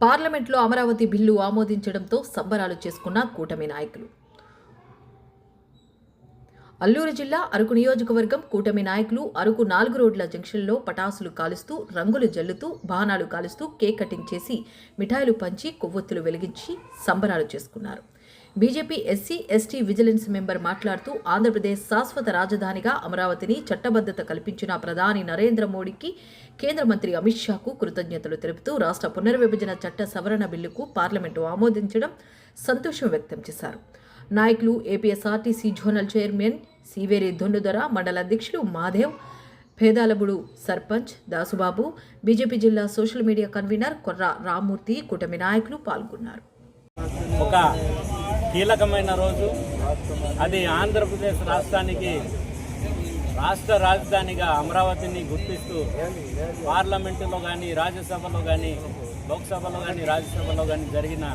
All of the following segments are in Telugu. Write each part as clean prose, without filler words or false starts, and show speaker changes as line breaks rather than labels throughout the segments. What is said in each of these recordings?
పార్లమెంట్లో అమరావతి బిల్లు ఆమోదించడంతో సంబరాలు చేసుకున్న కూటమి నాయకులు. అల్లూరు జిల్లా అరకు నియోజకవర్గం కూటమి నాయకులు అరకు 4 రోడ్ల జంక్షన్లో పటాసులు కాలుస్తూ, రంగులు జల్లుతూ, బాణాలు కాలుస్తూ, కేక్ కటింగ్ చేసి, మిఠాయిలు పంచి, కొవ్వొత్తులు వెలిగించి సంబరాలు చేసుకున్నారు. BJP SC ST vigilance member మాట్లాడుతూ, ఆంధ్రప్రదేశ్ శాశ్వత రాజధానిగా అమరావతిని చట్టబద్ధత కల్పించిన ప్రధాని నరేంద్ర మోడీకి, కేంద్ర మంత్రి అమిత్ షాకు కృతజ్ఞతలు తెలుపుతూ రాష్ట్ర పునర్విభజన చట్ట సవరణ బిల్లుకు పార్లమెంటు ఆమోదించడం సంతోషం వ్యక్తం చేశారు. నాయకులు ఏపీఎస్ఆర్టీసీ జోనల్ చైర్మన్ సీవేరి దొండుదొర, మండల అధ్యక్షులు మాధవ్, పేదాలబుడు సర్పంచ్ దాసుబాబు, బీజేపీ జిల్లా సోషల్ మీడియా కన్వీనర్ కొర్ర రామ్మూర్తి, కూటమి నాయకులు పాల్గొన్నారు.
ఒక కీలకమైన రోజు, అది ఆంధ్రప్రదేశ్ రాష్ట్రానికి రాష్ట్ర రాజధానిగా అమరావతిని గుర్తిస్తూ పార్లమెంటులో కానీ, రాజ్యసభలో కానీ, లోక్సభలో కానీ, రాజ్యసభలో కానీ జరిగిన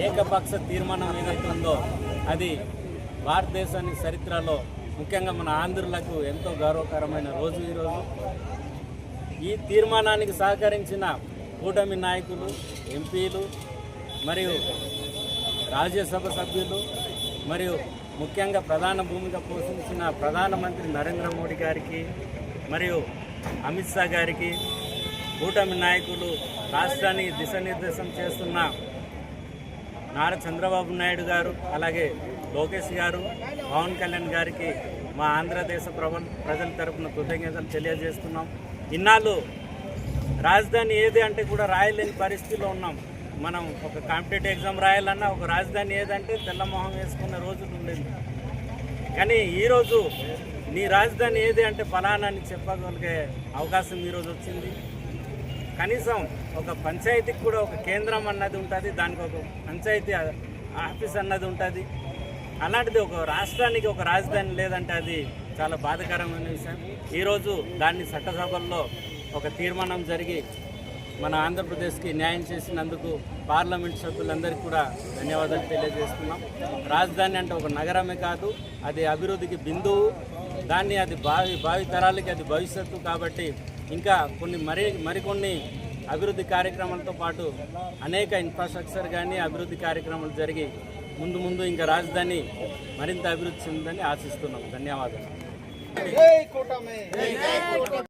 ఏకపక్ష తీర్మానం ఏదైతే ఉందో అది భారతదేశానికి చరిత్రలో, ముఖ్యంగా మన ఆంధ్రులకు ఎంతో గౌరవకరమైన రోజు ఈరోజు. ఈ తీర్మానానికి సహకరించిన కూటమి నాయకులు, ఎంపీలు మరియు రాజ్యసభ సభ్యులు మరియు ముఖ్యంగా ప్రధాన భూమిక పోషించిన ప్రధానమంత్రి నరేంద్ర మోడీ గారికి మరియు అమిత్ షా గారికి, కూటమి నాయకులు, రాష్ట్రానికి దిశానిర్దేశం చేస్తున్న నారా చంద్రబాబు నాయుడు గారు, అలాగే లోకేష్ గారు, పవన్ కళ్యాణ్ గారికి మా ఆంధ్రదేశ ప్రజల తరపున కృతజ్ఞతలు తెలియజేస్తున్నాం. ఇన్నాళ్ళు రాజధాని ఏది అంటే కూడా రాయలేని పరిస్థితిలో ఉన్నాం. మనం ఒక కాంపిటేటివ్ ఎగ్జామ్ రాయాలన్నా ఒక రాజధాని ఏదంటే తెల్లమొహం వేసుకున్న రోజులు ఉండేది. కానీ ఈరోజు నీ రాజధాని ఏది అంటే ఫలానా అని చెప్పగలిగే అవకాశం ఈరోజు వచ్చింది. కనీసం ఒక పంచాయతీకి కూడా ఒక కేంద్రం అన్నది ఉంటుంది, దానికి ఒక పంచాయతీ ఆఫీస్ అన్నది ఉంటుంది. అలాంటిది ఒక రాష్ట్రానికి ఒక రాజధాని లేదంటే అది చాలా బాధాకరమైన విషయం. ఈరోజు దాన్ని చట్టసభల్లో ఒక తీర్మానం జరిగి మన ఆంధ్రప్రదేశ్కి న్యాయం చేసినందుకు పార్లమెంట్ సభ్యులందరికీ కూడా ధన్యవాదాలు తెలియజేస్తున్నాం. రాజధాని అంటే ఒక నగరమే కాదు, అది అభివృద్ధికి బిందువు. దాన్ని అది భావి తరాలకి అది భవిష్యత్తు. కాబట్టి ఇంకా మరికొన్ని అభివృద్ధి కార్యక్రమాలతో పాటు అనేక ఇన్ఫ్రాస్ట్రక్చర్ కానీ అభివృద్ధి కార్యక్రమాలు జరిగి ముందు ఇంకా రాజధాని మరింత అభివృద్ధి చెందుతుందని ఆశిస్తున్నాం. ధన్యవాదాలు.